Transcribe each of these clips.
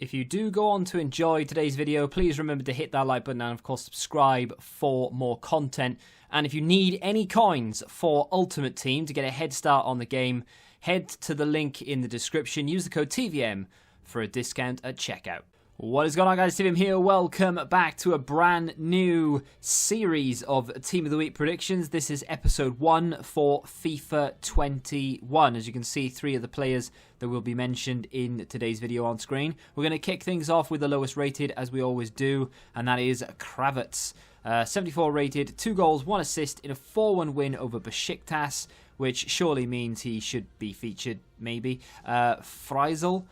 If you do go on to enjoy today's video, please remember to hit that like button and of course subscribe for more content. And if you need any coins for Ultimate Team to get a head start on the game, head to the link in the description. Use the code TVM for a discount at checkout. What is going on, guys? TVM here. Welcome back to a brand new series of Team of the Week predictions. This is episode 1 for FIFA 21. As you can see, 3 of the players that will be mentioned in today's video on screen. We're going to kick things off with the lowest rated, as we always do, and that is Kravitz. 74 rated, 2 goals, 1 assist in a 4-1 win over Besiktas, which surely means he should be featured, maybe. Freisel.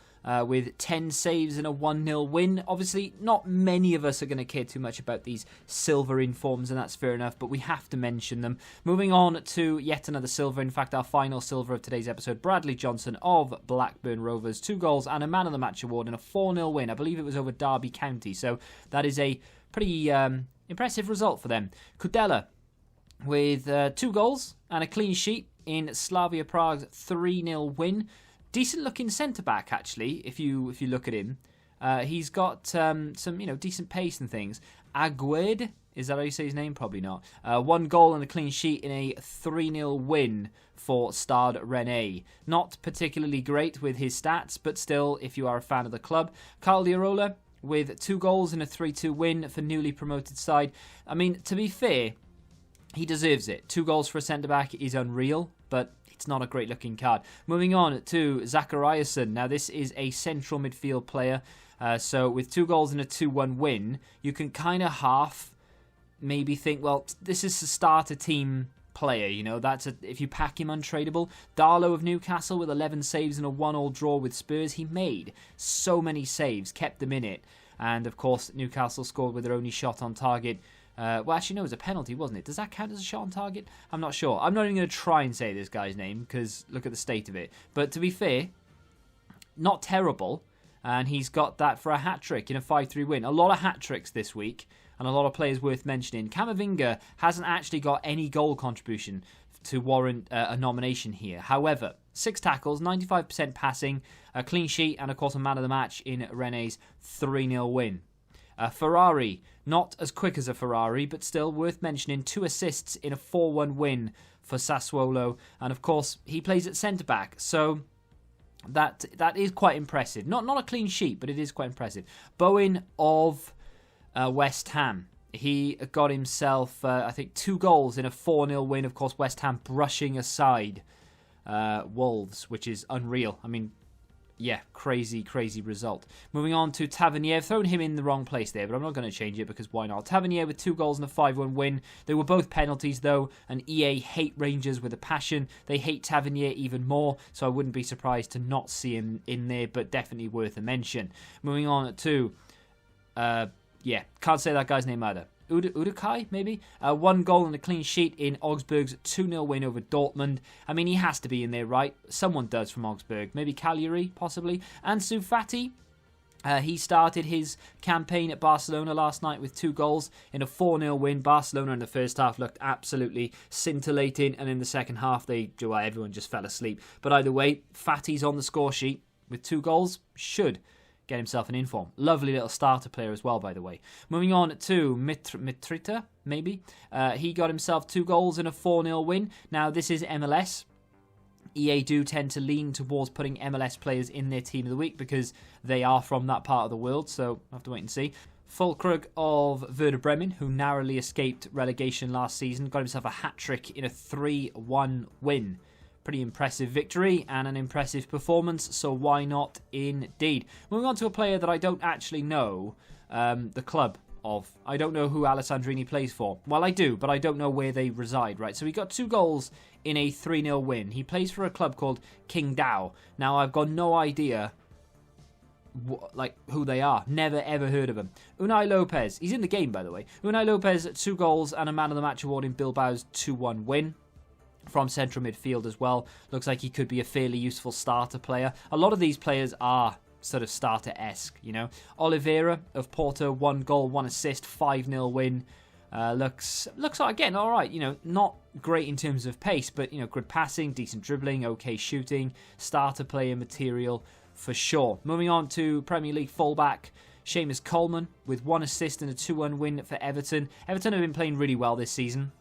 With 10 saves and a 1-0 win. Obviously, not many of us are going to care too much about these silver informs, and that's fair enough, but we have to mention them. Moving on to yet another silver, in fact, our final silver of today's episode, Bradley Johnson of Blackburn Rovers. 2 goals and a Man of the Match award and a 4-0 win. I believe it was over Derby County, so that is a pretty impressive result for them. Kudela with 2 goals and a clean sheet in Slavia Prague's 3-0 win. Decent looking centre back, actually. If you look at him, he's got some decent pace and things. Agued, is that how you say his name? Probably not. 1 goal and a clean sheet in a 3-0 win for Stade Rennais. Not particularly great with his stats, but still, if you are a fan of the club. Caldirola with 2 goals and a 3-2 win for newly promoted side. I mean, to be fair, he deserves it. 2 goals for a centre back is unreal, but it's not a great looking card. Moving on to Zachariasen. Now this is a central midfield player. So with 2 goals and a 2-1 win, you can kind of half maybe think, well, this is a starter team player. You know, if you pack him untradeable. Darlow of Newcastle with 11 saves and a 1-1 draw with Spurs. He made so many saves, kept them in it. And of course, Newcastle scored with their only shot on target. Well, actually, no, it was a penalty, wasn't it? Does that count as a shot on target? I'm not sure. I'm not even going to try and say this guy's name, because look at the state of it. But to be fair, not terrible. And he's got that for a hat-trick in a 5-3 win. A lot of hat-tricks this week, and a lot of players worth mentioning. Camavinga hasn't actually got any goal contribution to warrant a nomination here. However, 6 tackles, 95% passing, a clean sheet, and of course a man of the match in Rennes' 3-0 win. Ferrari, not as quick as a Ferrari, but still worth mentioning. 2 assists in a 4-1 win for Sassuolo. And of course, he plays at centre-back. So that is quite impressive. Not a clean sheet, but it is quite impressive. Bowen of West Ham. He got himself, I think, 2 goals in a 4-0 win. Of course, West Ham brushing aside Wolves, which is unreal. I mean, yeah, crazy result. Moving on to Tavernier. I've thrown him in the wrong place there, but I'm not going to change it because why not? Tavernier with 2 goals and a 5-1 win. They were both penalties, though, and EA hate Rangers with a passion. They hate Tavernier even more, so I wouldn't be surprised to not see him in there, but definitely worth a mention. Moving on to, can't say that guy's name either. Udukai, maybe? 1 goal and a clean sheet in Augsburg's 2-0 win over Dortmund. I mean, he has to be in there, right? Someone does from Augsburg. Maybe Cagliari, possibly. Ansu Fati, he started his campaign at Barcelona last night with 2 goals in a 4-0 win. Barcelona in the first half looked absolutely scintillating, and in the second half, everyone just fell asleep. But either way, Fati's on the score sheet with 2 goals. Should get himself an inform. Lovely little starter player as well, by the way. Moving on to Mitrita, maybe. He got himself 2 goals in a 4-0 win. Now, this is MLS. EA do tend to lean towards putting MLS players in their team of the week because they are from that part of the world, so I'll have to wait and see. Fulkrug of Werder Bremen, who narrowly escaped relegation last season, got himself a hat-trick in a 3-1 win. Pretty impressive victory and an impressive performance, so why not indeed. Moving on to a player that I don't actually know the club of. I don't know who Alessandrini plays for. Well, I do, but I don't know where they reside, right? So he got 2 goals in a 3-0 win. He plays for a club called Qingdao. Now, I've got no idea who they are. Never ever heard of them. Unai Lopez, he's in the game, by the way. Unai Lopez, 2 goals and a Man of the Match award in Bilbao's 2-1 win. From central midfield as well. Looks like he could be a fairly useful starter player. A lot of these players are sort of starter-esque, you know. Oliveira of Porto, 1 goal, 1 assist, 5-0 win. Looks like, again, all right. You know, not great in terms of pace, but, you know, good passing, decent dribbling, okay shooting, starter player material for sure. Moving on to Premier League fullback Seamus Coleman with 1 assist and a 2-1 win for Everton. Everton have been playing really well this season,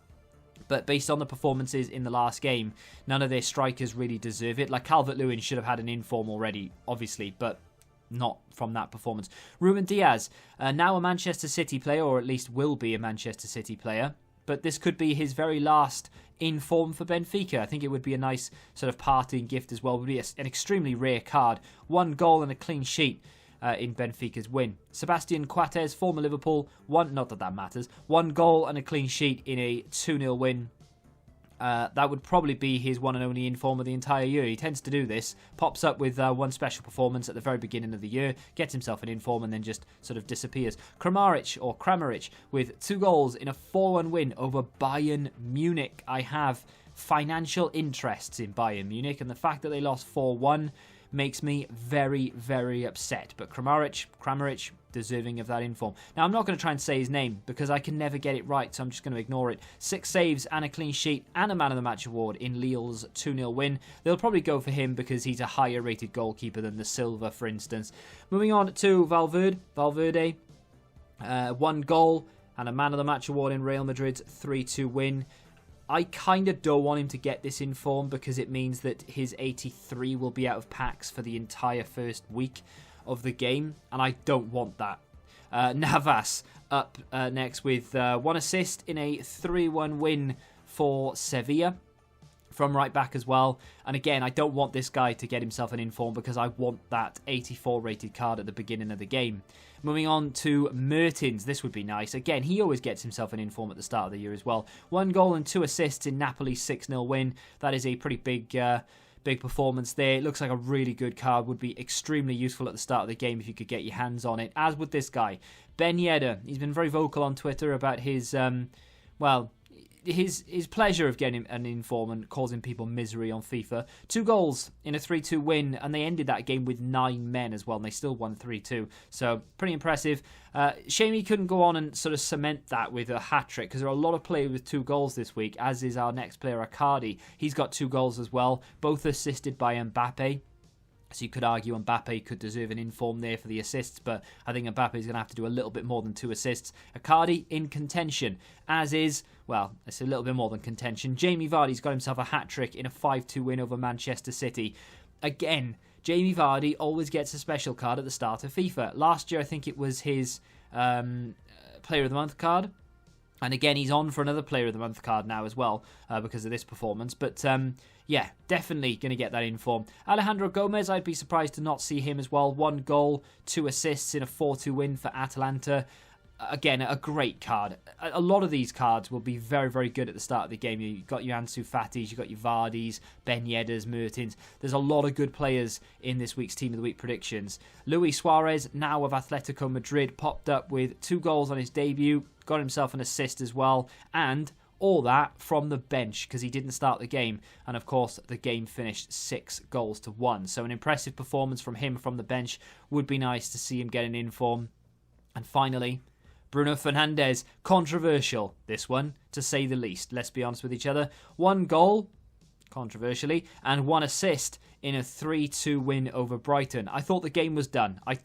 but based on the performances in the last game, none of their strikers really deserve it. Like Calvert-Lewin should have had an inform already, obviously, but not from that performance. Ruben Diaz, now a Manchester City player, or at least will be a Manchester City player, but this could be his very last inform for Benfica. I think it would be a nice sort of parting gift as well. It would be an extremely rare card. 1 goal and a clean sheet in Benfica's win. Sebastian Coates, former Liverpool, not that matters, 1 goal and a clean sheet in a 2-0 win. That would probably be his one and only inform of the entire year. He tends to do this, pops up with one special performance at the very beginning of the year, gets himself an inform and then just sort of disappears. Kramaric with 2 goals in a 4-1 win over Bayern Munich. I have financial interests in Bayern Munich, and the fact that they lost 4-1 makes me very, very upset. But Kramaric, deserving of that inform. Now, I'm not going to try and say his name because I can never get it right, so I'm just going to ignore it. 6 saves and a clean sheet and a Man of the Match award in Lille's 2-0 win. They'll probably go for him because he's a higher rated goalkeeper than the Silva, for instance. Moving on to Valverde, 1 goal and a Man of the Match award in Real Madrid's 3-2 win. I kind of don't want him to get this inform because it means that his 83 will be out of packs for the entire first week of the game, and I don't want that. Navas up next with 1 assist in a 3-1 win for Sevilla from right back as well. And again, I don't want this guy to get himself an inform because I want that 84 rated card at the beginning of the game. Moving on to Mertens, this would be nice. Again, he always gets himself an inform at the start of the year as well. 1 goal and 2 assists in Napoli's 6-0 win. That is a pretty big performance there. It looks like a really good card. Would be extremely useful at the start of the game if you could get your hands on it, as would this guy. Ben Yedder, he's been very vocal on Twitter about his, his pleasure of getting an inform and causing people misery on FIFA. 2 goals in a 3-2 win, and they ended that game with 9 men as well, and they still won 3-2. So, pretty impressive. Shame he couldn't go on and sort of cement that with a hat-trick, because there are a lot of players with 2 goals this week, as is our next player, Icardi. He's got 2 goals as well, both assisted by Mbappe. So you could argue Mbappe could deserve an inform there for the assists, but I think Mbappe is going to have to do a little bit more than 2 assists. Icardi in contention, as is, well, it's a little bit more than contention. Jamie Vardy's got himself a hat-trick in a 5-2 win over Manchester City. Again, Jamie Vardy always gets a special card at the start of FIFA. Last year, I think it was his Player of the Month card. And again, he's on for another Player of the Month card now as well because of this performance. But yeah, definitely going to get that inform. Alejandro Gomez, I'd be surprised to not see him as well. 1 goal, 2 assists in a 4-2 win for Atalanta. Again, a great card. A lot of these cards will be very, very good at the start of the game. You've got your Ansu Fatis, you've got your Vardis, Ben Yedders, Mertens. There's a lot of good players in this week's Team of the Week predictions. Luis Suarez, now of Atletico Madrid, popped up with 2 goals on his debut, got himself an assist as well, and all that from the bench because he didn't start the game. And of course, the game finished 6-1. So an impressive performance from him from the bench. Would be nice to see him get an inform. And finally, Bruno Fernandes, controversial, this one, to say the least. Let's be honest with each other. 1 goal, controversially, and 1 assist in a 3-2 win over Brighton. I thought the game was done. I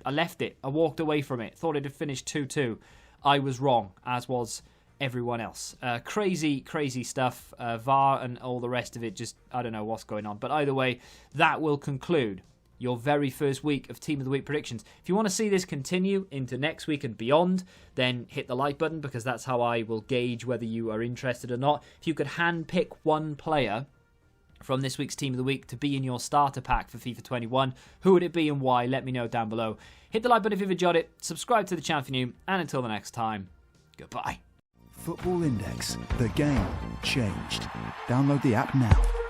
left it. I walked away from it. Thought it had finished 2-2. I was wrong, as was everyone else. Crazy stuff. VAR and all the rest of it, just, I don't know what's going on. But either way, that will conclude your very first week of Team of the Week predictions. If you want to see this continue into next week and beyond, then hit the like button because that's how I will gauge whether you are interested or not. If you could handpick 1 player from this week's Team of the Week to be in your starter pack for FIFA 21, who would it be and why? Let me know down below. Hit the like button if you've enjoyed it, subscribe to the channel if you're new, and until the next time, goodbye. Football Index, the game changed. Download the app now.